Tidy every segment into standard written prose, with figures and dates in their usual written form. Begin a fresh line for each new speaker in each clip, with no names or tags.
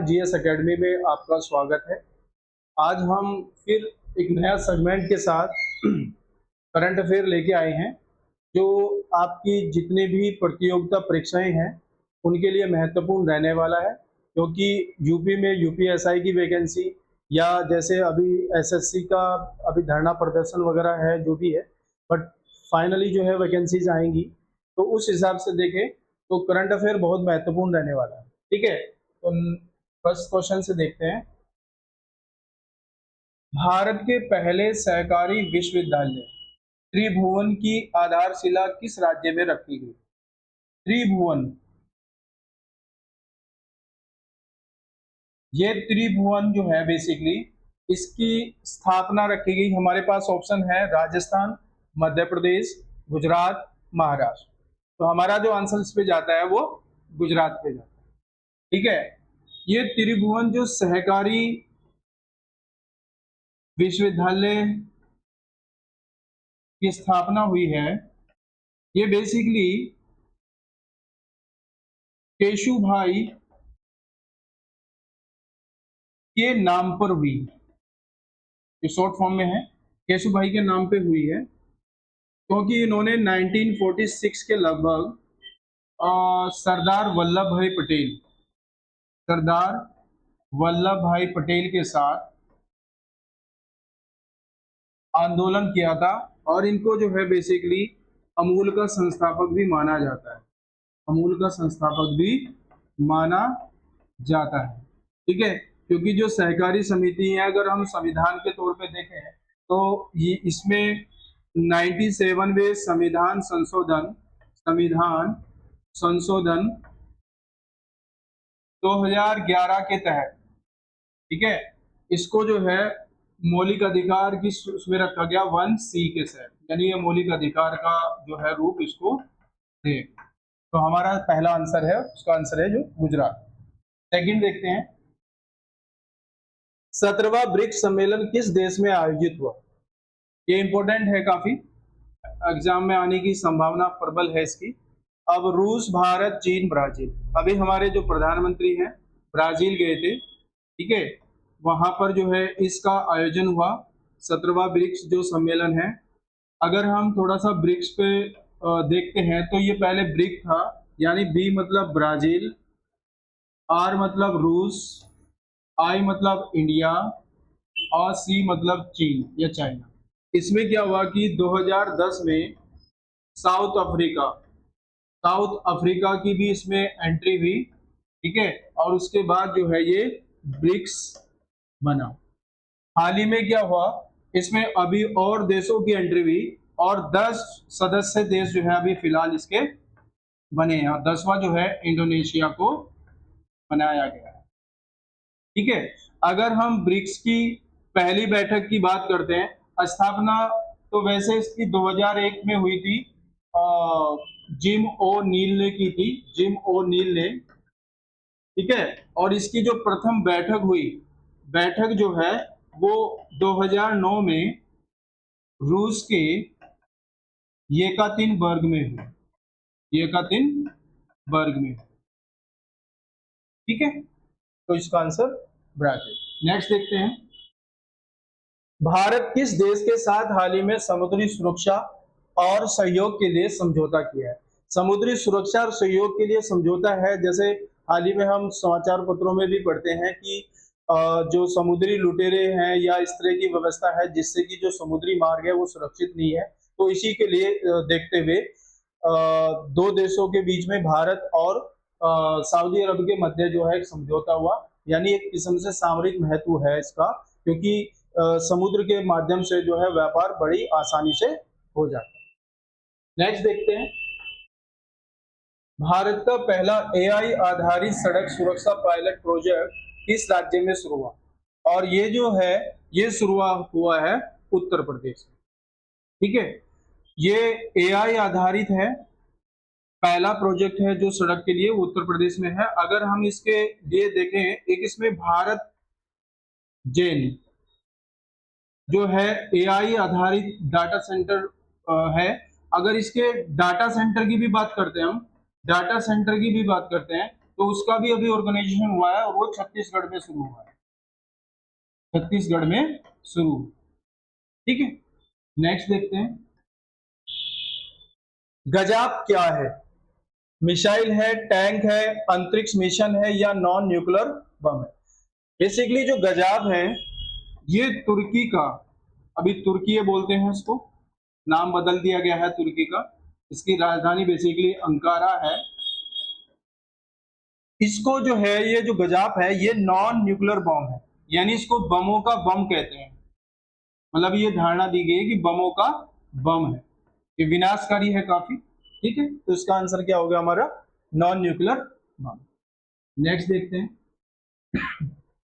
GS academy में आपका स्वागत है। आज हम फिर एक नया सेगमेंट के साथ करंट अफेयर लेके आए हैं, जो आपकी जितनी भी प्रतियोगिता परीक्षाएं हैं उनके लिए महत्वपूर्ण रहने वाला है। क्योंकि यूपी में यूपीएसआई की वैकेंसी या जैसे अभी एसएससी का अभी धरना प्रदर्शन वगैरह है जो भी है, बट फाइनली जो है वैकेंसीज आएंगी, तो उस हिसाब से देखें तो करंट अफेयर बहुत महत्वपूर्ण रहने वाला है। ठीक है, तो फर्स्ट क्वेश्चन से देखते हैं। भारत के पहले सहकारी विश्वविद्यालय त्रिभुवन की आधारशिला किस राज्य में रखी गई? त्रिभुवन, ये त्रिभुवन जो है बेसिकली इसकी स्थापना रखी गई, हमारे पास ऑप्शन है राजस्थान, मध्य प्रदेश, गुजरात, महाराष्ट्र। तो हमारा जो आंसर इस पे जाता है वो गुजरात पे जाता है। ठीक है, ये त्रिभुवन जो सहकारी विश्वविद्यालय की स्थापना हुई है, ये बेसिकली केशुभाई के नाम पर हुई, ये शॉर्ट फॉर्म में है, केशुभाई के नाम पे हुई है। क्योंकि इन्होंने 1946 के लगभग सरदार वल्लभ भाई पटेल के साथ आंदोलन किया था, और इनको जो है बेसिकली अमूल का संस्थापक भी माना जाता है, अमूल का संस्थापक भी माना जाता है। ठीक है, क्योंकि जो सहकारी समिति है, अगर हम संविधान के तौर पे देखें तो ये इसमें 97वें संविधान संशोधन 2011 के तहत, ठीक है, इसको जो है मौलिक अधिकार की उसमें रखा गया 1C के तहत, यानी ये मौलिक अधिकार का जो है रूप इसको दे। तो हमारा पहला आंसर है, उसका आंसर है जो गुजरात। सेकंड देखते हैं, 17वां ब्रिक्स सम्मेलन किस देश में आयोजित हुआ? ये इंपॉर्टेंट है, काफी एग्जाम में आने की संभावना प्रबल है इसकी। अब रूस, भारत, चीन, ब्राजील। अभी हमारे जो प्रधानमंत्री हैं ब्राजील गए थे, ठीक है, वहां पर जो है इसका आयोजन हुआ, 17वां ब्रिक्स जो सम्मेलन है। अगर हम थोड़ा सा ब्रिक्स पे देखते हैं तो ये पहले ब्रिक था, यानी बी मतलब ब्राजील, आर मतलब रूस, आई मतलब इंडिया और सी मतलब चीन या चाइना। इसमें क्या हुआ कि 2010 में साउथ अफ्रीका की भी इसमें एंट्री हुई, ठीक है, और उसके बाद जो है ये ब्रिक्स बना। हाल ही में क्या हुआ, इसमें अभी और देशों की एंट्री हुई और 10 सदस्य देश जो है अभी फिलहाल इसके बने हैं, और 10वां जो है इंडोनेशिया को बनाया गया है। ठीक है, अगर हम ब्रिक्स की पहली बैठक की बात करते हैं, स्थापना तो वैसे इसकी 2001 में हुई थी, जिम ओ नील ने की थी, जिम ओ नील ने, ठीक है, और इसकी जो प्रथम बैठक जो है वो 2009 में रूस के येकातिनबर्ग में हुई, ठीक है, तो इसका आंसर ब्राजील। नेक्स्ट देखते हैं, भारत किस देश के साथ हाल ही में समुद्री सुरक्षा और सहयोग के लिए समझौता किया है? समुद्री सुरक्षा और सहयोग के लिए समझौता है, जैसे हाल ही में हम समाचार पत्रों में भी पढ़ते हैं कि जो समुद्री लुटेरे हैं या इस तरह की व्यवस्था है जिससे कि जो समुद्री मार्ग है वो सुरक्षित नहीं है, तो इसी के लिए देखते हुए दो देशों के बीच में भारत और सऊदी अरब के मध्य जो है एक समझौता हुआ, यानी एक किस्म से सामरिक महत्व है इसका, क्योंकि समुद्र के माध्यम से जो है व्यापार बड़ी आसानी से हो जाता है। नेक्स्ट देखते हैं, भारत का पहला एआई आधारित सड़क सुरक्षा पायलट प्रोजेक्ट किस राज्य में शुरू हुआ? और ये जो है ये शुरुआत हुआ है उत्तर प्रदेश में। ठीक है, ये एआई आधारित है, पहला प्रोजेक्ट है जो सड़क के लिए उत्तर प्रदेश में है। अगर हम इसके लिए देखें, एक इसमें भारत जेन जो है एआई आधारित डाटा सेंटर है। अगर इसके डाटा सेंटर की भी बात करते हैं, तो उसका भी अभी ऑर्गेनाइजेशन हुआ है और वो छत्तीसगढ़ में शुरू हुआ है, छत्तीसगढ़ में शुरू। ठीक है, नेक्स्ट देखते हैं, गजाब क्या है? मिसाइल है, टैंक है, अंतरिक्ष मिशन है या नॉन न्यूक्लियर बम है? बेसिकली जो गजाब है ये तुर्की का, अभी तुर्की बोलते हैं इसको, नाम बदल दिया गया है तुर्की का, इसकी राजधानी बेसिकली अंकारा है। इसको जो है ये जो गजाब है ये नॉन न्यूक्लियर बम है, यानी इसको बमों का बम कहते हैं। मतलब ये धारणा दी गई है कि बमों का बम है, ये विनाशकारी है काफी। ठीक है, तो इसका आंसर क्या होगा हमारा? Non nuclear bomb. नेक्स्ट देखते हैं,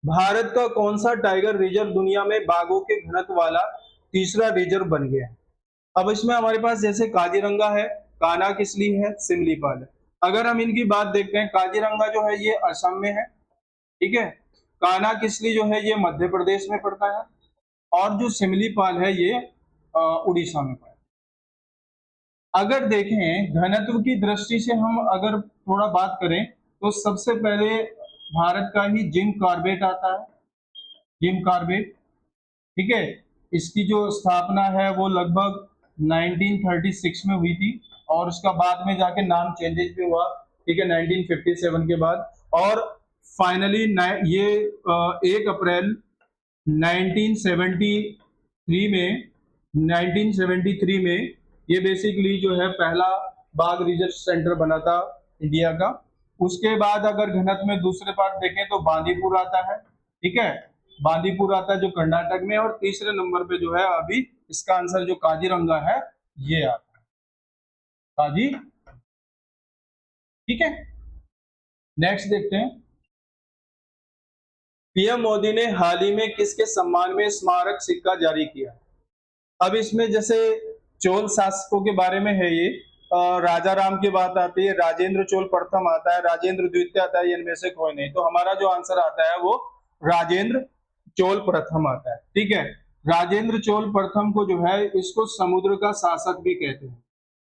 भारत का कौन सा टाइगर रिजर्व दुनिया में बाघों के घनत्व वाला तीसरा रिजर्व बन गया है? अब इसमें हमारे पास जैसे काजीरंगा है, कानाकिसली है, सिमलीपाल है। अगर हम इनकी बात देखते हैं, काजीरंगा जो है ये असम में है, ठीक है, कानाकिसली जो है ये मध्य प्रदेश में पड़ता है, और जो सिमलीपाल है ये उड़ीसा में पड़ता है। अगर देखें घनत्व की दृष्टि से हम अगर थोड़ा बात करें तो सबसे पहले भारत का ही जिंक कार्बेट आता है, जिंक कार्बेट। ठीक है, इसकी जो स्थापना है वो लगभग 1936 में हुई थी और उसका बाद में जाके नाम चेंजेस भी हुआ, ठीक है, 1957 के बाद, और फाइनली ये 1 अप्रैल 1973 में ये बेसिकली जो है पहला बाघ रिसर्च सेंटर बना था इंडिया का। उसके बाद अगर घनत्व में दूसरे पार्ट देखें तो बांदीपुर आता है, ठीक है, बांदीपुर आता है जो कर्नाटक में, और तीसरे नंबर पे जो है अभी इसका आंसर जो काजीरंगा है ये आता है, काजी। ठीक है, नेक्स्ट देखते हैं, पीएम मोदी ने हाल ही में किसके सम्मान में स्मारक सिक्का जारी किया? अब इसमें जैसे चोल शासकों के बारे में है ये, राजा राम की बात आती है, राजेंद्र चोल प्रथम आता है, राजेंद्र द्वितीय आता है, इनमें से कोई नहीं, तो हमारा जो आंसर आता है वो राजेंद्र चोल प्रथम आता है। ठीक है, राजेंद्र चोल प्रथम को जो है इसको समुद्र का शासक भी कहते हैं,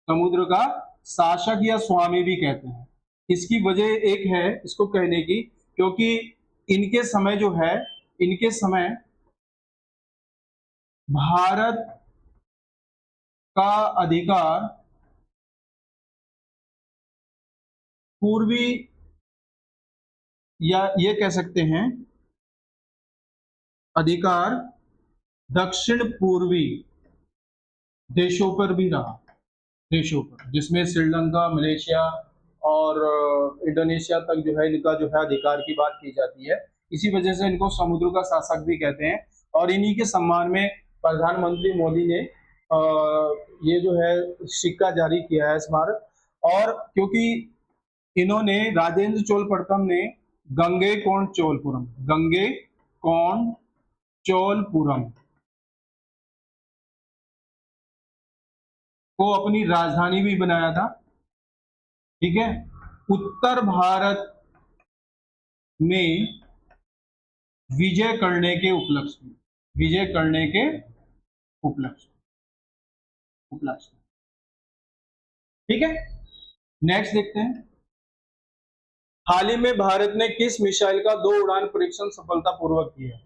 समुद्र का शासक या स्वामी भी कहते हैं। इसकी वजह एक है इसको कहने की, क्योंकि इनके समय जो है, इनके समय भारत का अधिकार पूर्वी, या ये कह सकते हैं अधिकार दक्षिण पूर्वी देशों पर भी रहा, देशों पर, जिसमें श्रीलंका, मलेशिया और इंडोनेशिया तक जो है इनका जो है अधिकार की बात की जाती है। इसी वजह से इनको समुद्र का शासक भी कहते हैं, और इन्हीं के सम्मान में प्रधानमंत्री मोदी ने ये जो है सिक्का जारी किया है, स्मारक। और क्योंकि इन्होंने, राजेंद्र चोल प्रथम ने गंगेकोंड चोलपुरम, गंगेकोंड चोलपुरम को अपनी राजधानी भी बनाया था। ठीक है, उत्तर भारत में विजय करने के उपलक्ष्य में, विजय करने के उपलक्ष्य। ठीक है, नेक्स्ट देखते हैं, हाल ही में भारत ने किस मिसाइल का 2 उड़ान परीक्षण सफलतापूर्वक किया?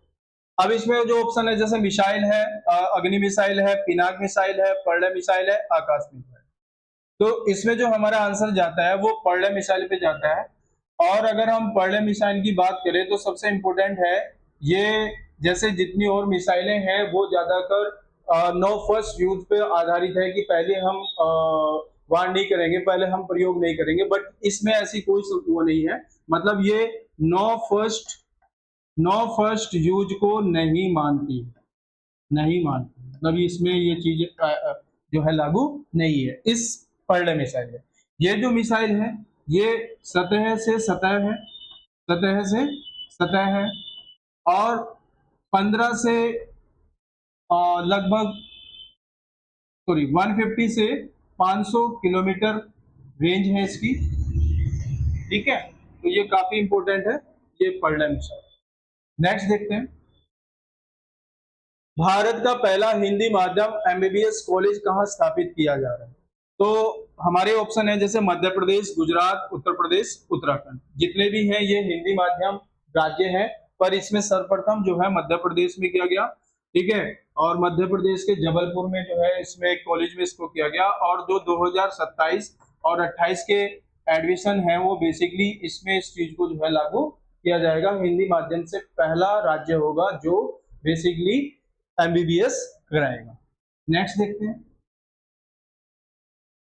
अब इसमें जो ऑप्शन है जैसे मिसाइल है, अग्नि मिसाइल है, पिनाक मिसाइल है, पर्ले मिसाइल है, आकाश मिसाइल, तो इसमें जो हमारा आंसर जाता है वो पर्ले मिसाइल पे जाता है। और अगर हम पर्ले मिसाइल की बात करें तो सबसे इंपॉर्टेंट है ये, जैसे जितनी और मिसाइलें हैं वो ज्यादातर नो फर्स्ट यूज पे आधारित है कि पहले हम वार नहीं करेंगे, पहले हम प्रयोग नहीं करेंगे, बट इसमें ऐसी कोई वो नहीं है, मतलब ये नो फर्स्ट यूज को नहीं मानती, मतलब इसमें ये चीज जो है लागू नहीं है इस पर्ले मिसाइल है। ये जो मिसाइल है ये सतह से सतह है, सतह से सतह है, और 15 से लगभग 150 से 500 किलोमीटर रेंज है इसकी। ठीक है, तो ये काफी इंपॉर्टेंट है ये पर्ले मिसाइल। नेक्स्ट देखते हैं, भारत का पहला हिंदी माध्यम एमबीबीएस कॉलेज कहाँ स्थापित किया जा रहा है? तो हमारे ऑप्शन है जैसे मध्य प्रदेश, गुजरात, उत्तर प्रदेश, उत्तराखंड, जितने भी हैं ये हिंदी माध्यम राज्य हैं, पर इसमें सर्वप्रथम जो है मध्य प्रदेश में किया गया, ठीक है। और मध्य प्रदेश के जबलपुर में जो है इसमें एक कॉलेज में इसको किया गया, और जो 2027 और 28 के एडमिशन है वो बेसिकली इसमें इस चीज को जो है लागू किया जाएगा। हिंदी माध्यम से पहला राज्य होगा जो बेसिकली एमबीबीएस कराएगा। नेक्स्ट देखते हैं,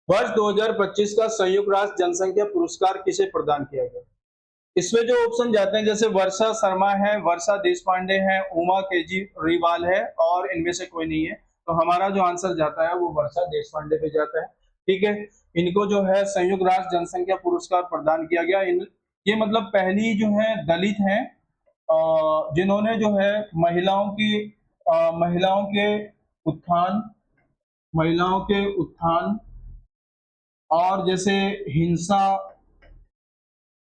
वर्ष 2025 का संयुक्त राष्ट्र जनसंख्या पुरस्कार किसे प्रदान किया गया। इसमें जो ऑप्शन जाते हैं जैसे वर्षा शर्मा है, वर्षा देशपांडे है, उमा केजरीवाल है, और इनमें से कोई नहीं है, तो हमारा जो आंसर जाता है वो वर्षा देशपांडे पे जाता है, ठीक है। इनको जो है संयुक्त राष्ट्र जनसंख्या पुरस्कार प्रदान किया गया। ये मतलब पहली जो है दलित हैं जिन्होंने जो है महिलाओं के उत्थान और जैसे हिंसा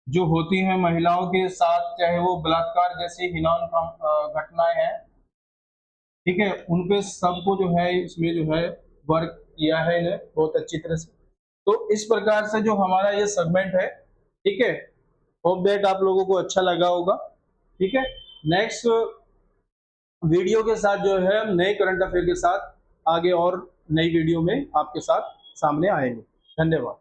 जो होती है महिलाओं के साथ, चाहे वो बलात्कार जैसी हिनान घटनाएं हैं, ठीक है, उनपे सबको जो है इसमें जो है वर्क किया है इन्हें बहुत अच्छी तरह से। तो इस प्रकार से जो हमारा ये सेगमेंट है, ठीक है, होप दैट आप लोगों को अच्छा लगा होगा, ठीक है। नेक्स्ट वीडियो के साथ जो है हम नए करंट अफेयर के साथ आगे और नई वीडियो में आपके साथ सामने आएंगे। धन्यवाद।